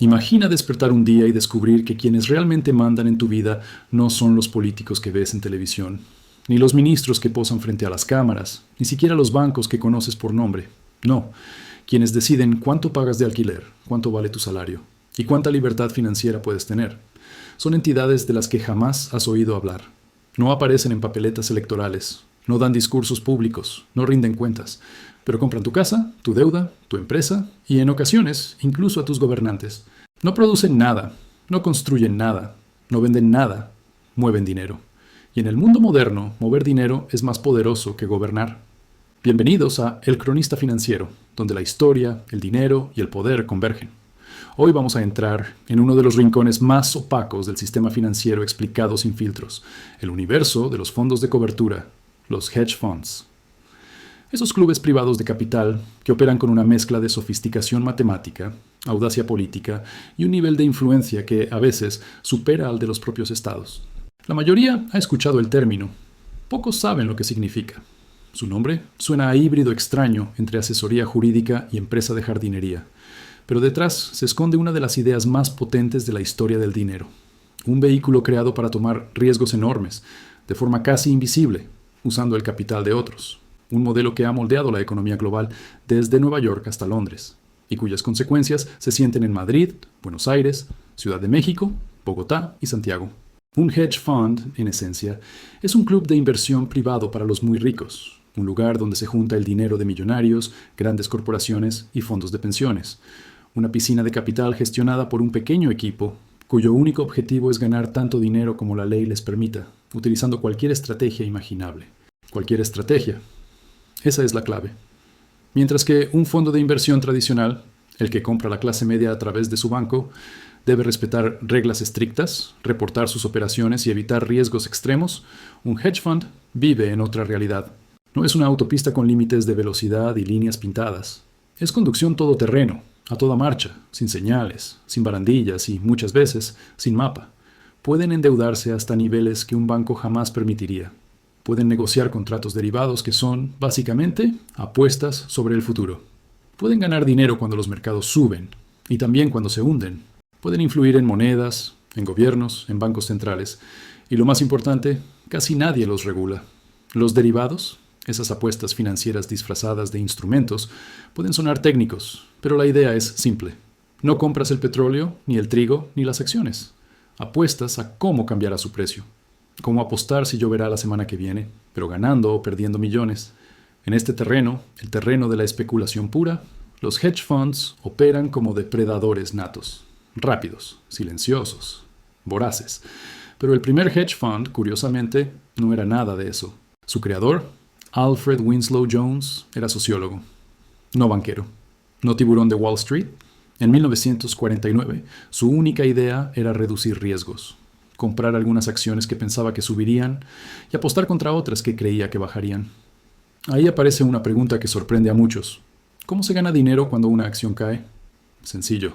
Imagina despertar un día y descubrir que quienes realmente mandan en tu vida no son los políticos que ves en televisión, ni los ministros que posan frente a las cámaras, ni siquiera los bancos que conoces por nombre. No, quienes deciden cuánto pagas de alquiler, cuánto vale tu salario y cuánta libertad financiera puedes tener. Son entidades de las que jamás has oído hablar. No aparecen en papeletas electorales, no dan discursos públicos, no rinden cuentas, pero compran tu casa, tu deuda, tu empresa y en ocasiones incluso a tus gobernantes. No producen nada, no construyen nada, no venden nada, mueven dinero. Y en el mundo moderno, mover dinero es más poderoso que gobernar. Bienvenidos a El Cronista Financiero, donde la historia, el dinero y el poder convergen. Hoy vamos a entrar en uno de los rincones más opacos del sistema financiero explicado sin filtros, el universo de los fondos de cobertura, los hedge funds. Esos clubes privados de capital que operan con una mezcla de sofisticación matemática, audacia política y un nivel de influencia que a veces supera al de los propios estados. La mayoría ha escuchado el término. Pocos saben lo que significa. Su nombre suena a híbrido extraño entre asesoría jurídica y empresa de jardinería. Pero detrás se esconde una de las ideas más potentes de la historia del dinero. Un vehículo creado para tomar riesgos enormes, de forma casi invisible, usando el capital de otros. Un modelo que ha moldeado la economía global desde Nueva York hasta Londres, y cuyas consecuencias se sienten en Madrid, Buenos Aires, Ciudad de México, Bogotá y Santiago. Un hedge fund, en esencia, es un club de inversión privado para los muy ricos, un lugar donde se junta el dinero de millonarios, grandes corporaciones y fondos de pensiones. Una piscina de capital gestionada por un pequeño equipo, cuyo único objetivo es ganar tanto dinero como la ley les permita, utilizando cualquier estrategia imaginable. Cualquier estrategia. Esa es la clave. Mientras que un fondo de inversión tradicional, el que compra la clase media a través de su banco, debe respetar reglas estrictas, reportar sus operaciones y evitar riesgos extremos, un hedge fund vive en otra realidad. No es una autopista con límites de velocidad y líneas pintadas. Es conducción todoterreno, a toda marcha, sin señales, sin barandillas y, muchas veces, sin mapa. Pueden endeudarse hasta niveles que un banco jamás permitiría. Pueden negociar contratos derivados que son, básicamente, apuestas sobre el futuro. Pueden ganar dinero cuando los mercados suben y también cuando se hunden. Pueden influir en monedas, en gobiernos, en bancos centrales. Y lo más importante, casi nadie los regula. Los derivados, esas apuestas financieras disfrazadas de instrumentos, pueden sonar técnicos, pero la idea es simple. No compras el petróleo, ni el trigo, ni las acciones. Apuestas a cómo cambiará su precio. Cómo apostar si lloverá la semana que viene, pero ganando o perdiendo millones. En este terreno, el terreno de la especulación pura, los hedge funds operan como depredadores natos. Rápidos, silenciosos, voraces. Pero el primer hedge fund, curiosamente, no era nada de eso. Su creador, Alfred Winslow Jones, era sociólogo, no banquero, no tiburón de Wall Street. En 1949, su única idea era reducir riesgos, comprar algunas acciones que pensaba que subirían y apostar contra otras que creía que bajarían. Ahí aparece una pregunta que sorprende a muchos. ¿Cómo se gana dinero cuando una acción cae? Sencillo.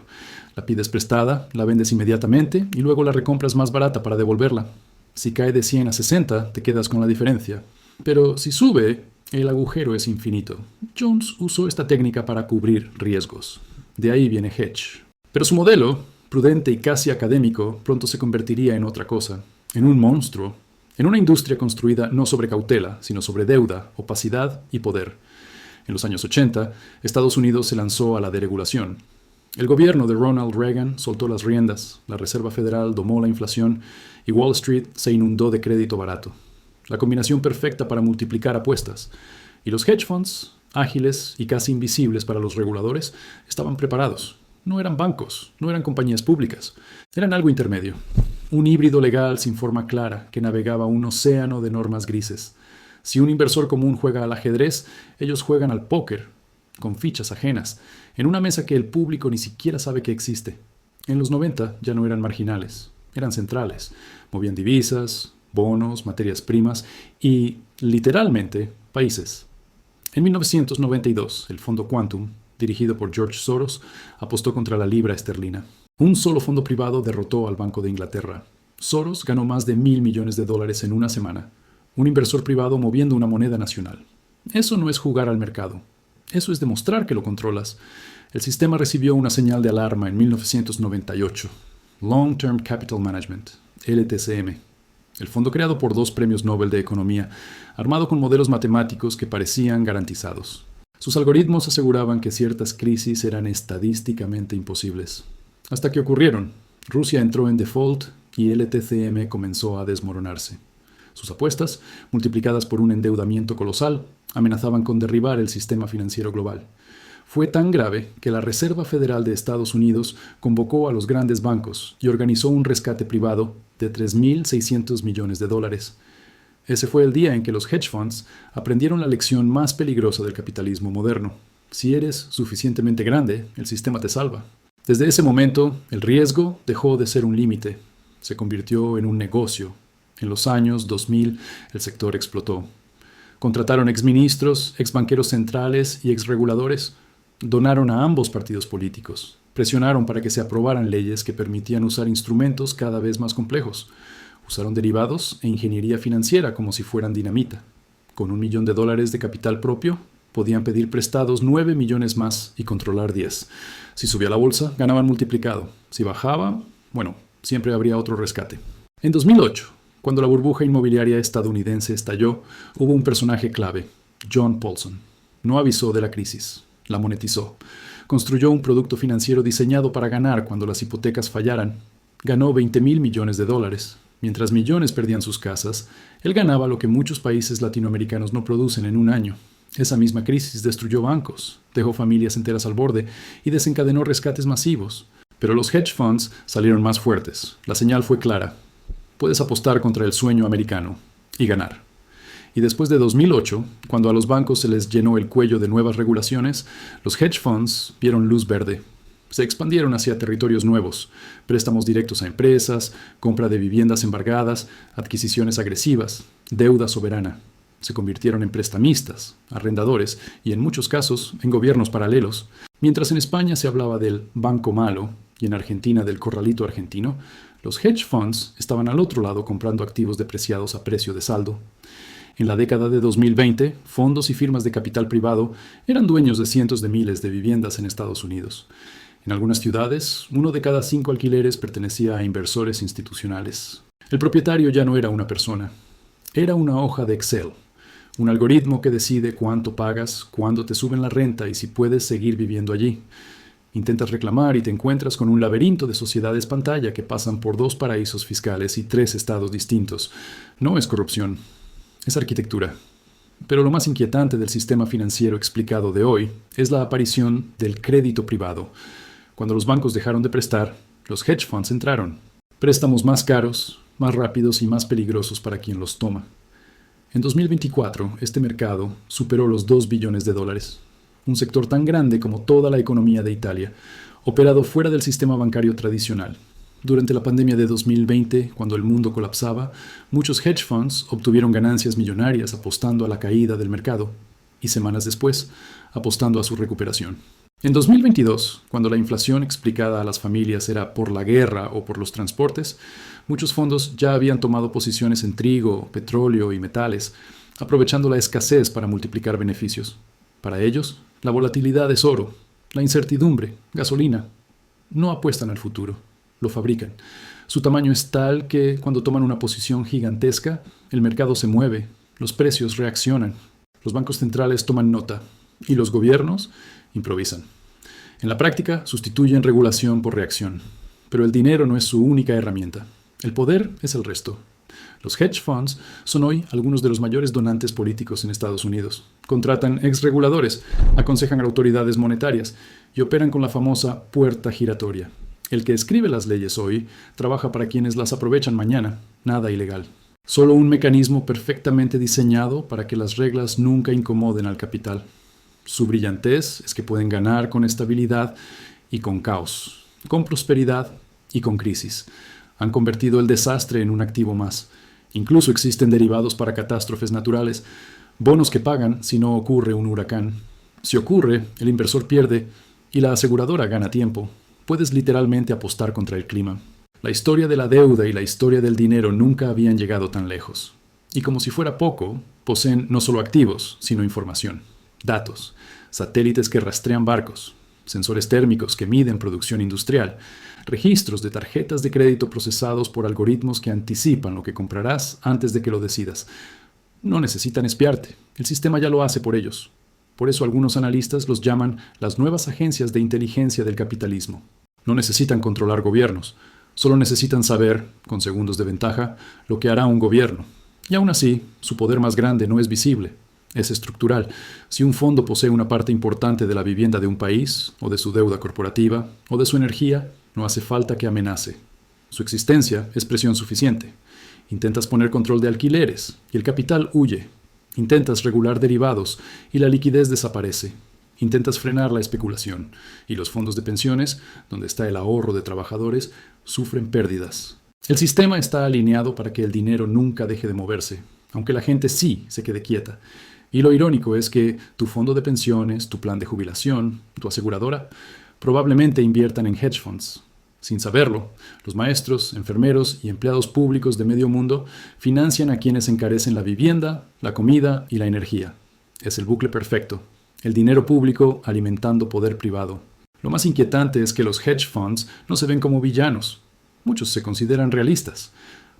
La pides prestada, la vendes inmediatamente y luego la recompras más barata para devolverla. Si cae de 100 a 60, te quedas con la diferencia. Pero si sube, el agujero es infinito. Jones usó esta técnica para cubrir riesgos. De ahí viene hedge. Pero su modelo, prudente y casi académico, pronto se convertiría en otra cosa, en un monstruo, en una industria construida no sobre cautela, sino sobre deuda, opacidad y poder. En los años 80, Estados Unidos se lanzó a la deregulación. El gobierno de Ronald Reagan soltó las riendas, la Reserva Federal domó la inflación y Wall Street se inundó de crédito barato. La combinación perfecta para multiplicar apuestas. Y los hedge funds, ágiles y casi invisibles para los reguladores, estaban preparados. No eran bancos, no eran compañías públicas. Eran algo intermedio. Un híbrido legal sin forma clara que navegaba un océano de normas grises. Si un inversor común juega al ajedrez, ellos juegan al póker, con fichas ajenas, en una mesa que el público ni siquiera sabe que existe. En los 90 ya no eran marginales, eran centrales. Movían divisas, bonos, materias primas y, literalmente, países. En 1992, el fondo Quantum, dirigido por George Soros, apostó contra la libra esterlina. Un solo fondo privado derrotó al Banco de Inglaterra. Soros ganó más de $1.000 millones en una semana. Un inversor privado moviendo una moneda nacional. Eso no es jugar al mercado. Eso es demostrar que lo controlas. El sistema recibió una señal de alarma en 1998. Long Term Capital Management, LTCM. El fondo creado por 2 premios Nobel de Economía, armado con modelos matemáticos que parecían garantizados. Sus algoritmos aseguraban que ciertas crisis eran estadísticamente imposibles. Hasta que ocurrieron. Rusia entró en default y LTCM comenzó a desmoronarse. Sus apuestas, multiplicadas por un endeudamiento colosal, amenazaban con derribar el sistema financiero global. Fue tan grave que la Reserva Federal de Estados Unidos convocó a los grandes bancos y organizó un rescate privado de $3.600 millones. Ese fue el día en que los hedge funds aprendieron la lección más peligrosa del capitalismo moderno. Si eres suficientemente grande, el sistema te salva. Desde ese momento, el riesgo dejó de ser un límite. Se convirtió en un negocio. En los años 2000, el sector explotó. Contrataron exministros, exbanqueros centrales y exreguladores. Donaron a ambos partidos políticos. Presionaron para que se aprobaran leyes que permitían usar instrumentos cada vez más complejos. Usaron derivados e ingeniería financiera como si fueran dinamita. Con $1 millón de capital propio, podían pedir prestados 9 millones más y controlar 10. Si subía la bolsa, ganaban multiplicado. Si bajaba, siempre habría otro rescate. En 2008, cuando la burbuja inmobiliaria estadounidense estalló, hubo un personaje clave, John Paulson. No avisó de la crisis, la monetizó. Construyó un producto financiero diseñado para ganar cuando las hipotecas fallaran. Ganó $20.000 millones. Mientras millones perdían sus casas, él ganaba lo que muchos países latinoamericanos no producen en un año. Esa misma crisis destruyó bancos, dejó familias enteras al borde y desencadenó rescates masivos. Pero los hedge funds salieron más fuertes. La señal fue clara. Puedes apostar contra el sueño americano y ganar. Y después de 2008, cuando a los bancos se les llenó el cuello de nuevas regulaciones, los hedge funds vieron luz verde. Se expandieron hacia territorios nuevos, préstamos directos a empresas, compra de viviendas embargadas, adquisiciones agresivas, deuda soberana. Se convirtieron en prestamistas, arrendadores y en muchos casos en gobiernos paralelos. Mientras en España se hablaba del banco malo y en Argentina del corralito argentino, los hedge funds estaban al otro lado comprando activos depreciados a precio de saldo. En la década de 2020, fondos y firmas de capital privado eran dueños de cientos de miles de viviendas en Estados Unidos. En algunas ciudades, 1 de cada 5 alquileres pertenecía a inversores institucionales. El propietario ya no era una persona, era una hoja de Excel, un algoritmo que decide cuánto pagas, cuándo te suben la renta y si puedes seguir viviendo allí. Intentas reclamar y te encuentras con un laberinto de sociedades pantalla que pasan por 2 paraísos fiscales y 3 estados distintos. No es corrupción, es arquitectura. Pero lo más inquietante del sistema financiero explicado de hoy es la aparición del crédito privado. Cuando los bancos dejaron de prestar, los hedge funds entraron. Préstamos más caros, más rápidos y más peligrosos para quien los toma. En 2024, este mercado superó los $2 billones. Un sector tan grande como toda la economía de Italia, operado fuera del sistema bancario tradicional. Durante la pandemia de 2020, cuando el mundo colapsaba, muchos hedge funds obtuvieron ganancias millonarias apostando a la caída del mercado y semanas después, apostando a su recuperación. En 2022, cuando la inflación explicada a las familias era por la guerra o por los transportes, muchos fondos ya habían tomado posiciones en trigo, petróleo y metales, aprovechando la escasez para multiplicar beneficios. Para ellos, la volatilidad es oro, la incertidumbre, gasolina. No apuestan al futuro, lo fabrican. Su tamaño es tal que, cuando toman una posición gigantesca, el mercado se mueve, los precios reaccionan, los bancos centrales toman nota y los gobiernos improvisan. En la práctica, sustituyen regulación por reacción. Pero el dinero no es su única herramienta. El poder es el resto. Los hedge funds son hoy algunos de los mayores donantes políticos en Estados Unidos. Contratan exreguladores, aconsejan a autoridades monetarias y operan con la famosa puerta giratoria. El que escribe las leyes hoy trabaja para quienes las aprovechan mañana. Nada ilegal. Solo un mecanismo perfectamente diseñado para que las reglas nunca incomoden al capital. Su brillantez es que pueden ganar con estabilidad y con caos, con prosperidad y con crisis. Han convertido el desastre en un activo más. Incluso existen derivados para catástrofes naturales, bonos que pagan si no ocurre un huracán. Si ocurre, el inversor pierde y la aseguradora gana tiempo. Puedes literalmente apostar contra el clima. La historia de la deuda y la historia del dinero nunca habían llegado tan lejos. Y como si fuera poco, poseen no solo activos, sino información. Datos. satélites que rastrean barcos, sensores térmicos que miden producción industrial, registros de tarjetas de crédito procesados por algoritmos que anticipan lo que comprarás antes de que lo decidas. No necesitan espiarte, el sistema ya lo hace por ellos. Por eso algunos analistas los llaman las nuevas agencias de inteligencia del capitalismo. No necesitan controlar gobiernos, solo necesitan saber, con segundos de ventaja, lo que hará un gobierno. Y aún así, su poder más grande no es visible, es estructural. Si un fondo posee una parte importante de la vivienda de un país, o de su deuda corporativa, o de su energía, no hace falta que amenace. Su existencia es presión suficiente. Intentas poner control de alquileres, y el capital huye. Intentas regular derivados, y la liquidez desaparece. Intentas frenar la especulación, y los fondos de pensiones, donde está el ahorro de trabajadores, sufren pérdidas. El sistema está alineado para que el dinero nunca deje de moverse, aunque la gente sí se quede quieta. Y lo irónico es que tu fondo de pensiones, tu plan de jubilación, tu aseguradora, probablemente inviertan en hedge funds. Sin saberlo, los maestros, enfermeros y empleados públicos de medio mundo financian a quienes encarecen la vivienda, la comida y la energía. Es el bucle perfecto. El dinero público alimentando poder privado. Lo más inquietante es que los hedge funds no se ven como villanos. Muchos se consideran realistas.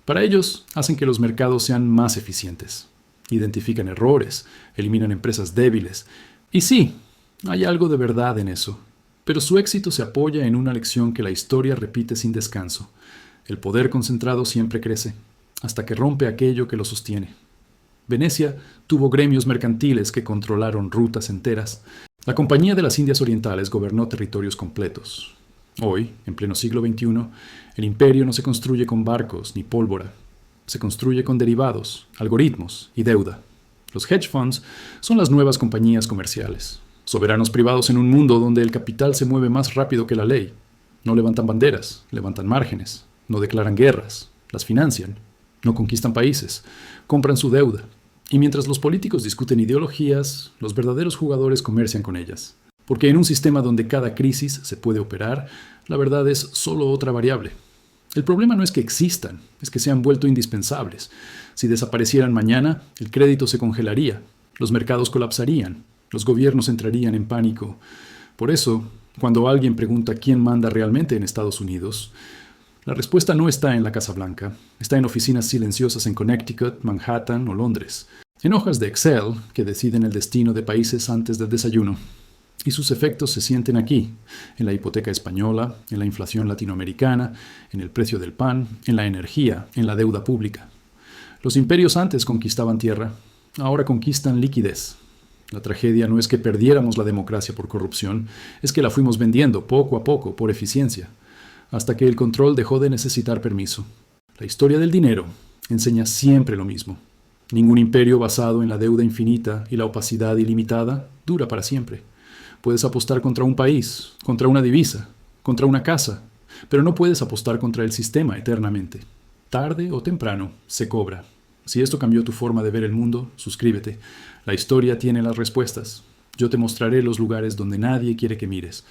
Para ellos, hacen que los mercados sean más eficientes. Identifican errores, eliminan empresas débiles. Y sí, hay algo de verdad en eso. Pero su éxito se apoya en una lección que la historia repite sin descanso. El poder concentrado siempre crece, hasta que rompe aquello que lo sostiene. Venecia tuvo gremios mercantiles que controlaron rutas enteras. La Compañía de las Indias Orientales gobernó territorios completos. Hoy, en pleno siglo XXI, el imperio no se construye con barcos ni pólvora. Se construye con derivados, algoritmos y deuda. Los hedge funds son las nuevas compañías comerciales. Soberanos privados en un mundo donde el capital se mueve más rápido que la ley. No levantan banderas, levantan márgenes. No declaran guerras, las financian. No conquistan países, compran su deuda. Y mientras los políticos discuten ideologías, los verdaderos jugadores comercian con ellas. Porque en un sistema donde cada crisis se puede operar, la verdad es solo otra variable. El problema no es que existan, es que se han vuelto indispensables. Si desaparecieran mañana, el crédito se congelaría, los mercados colapsarían, los gobiernos entrarían en pánico. Por eso, cuando alguien pregunta quién manda realmente en Estados Unidos, la respuesta no está en la Casa Blanca, está en oficinas silenciosas en Connecticut, Manhattan o Londres, en hojas de Excel que deciden el destino de países antes del desayuno. Y sus efectos se sienten aquí, en la hipoteca española, en la inflación latinoamericana, en el precio del pan, en la energía, en la deuda pública. Los imperios antes conquistaban tierra, ahora conquistan liquidez. La tragedia no es que perdiéramos la democracia por corrupción, es que la fuimos vendiendo poco a poco por eficiencia, hasta que el control dejó de necesitar permiso. La historia del dinero enseña siempre lo mismo. Ningún imperio basado en la deuda infinita y la opacidad ilimitada dura para siempre. Puedes apostar contra un país, contra una divisa, contra una casa, pero no puedes apostar contra el sistema eternamente. Tarde o temprano se cobra. Si esto cambió tu forma de ver el mundo, suscríbete. La historia tiene las respuestas. Yo te mostraré los lugares donde nadie quiere que mires.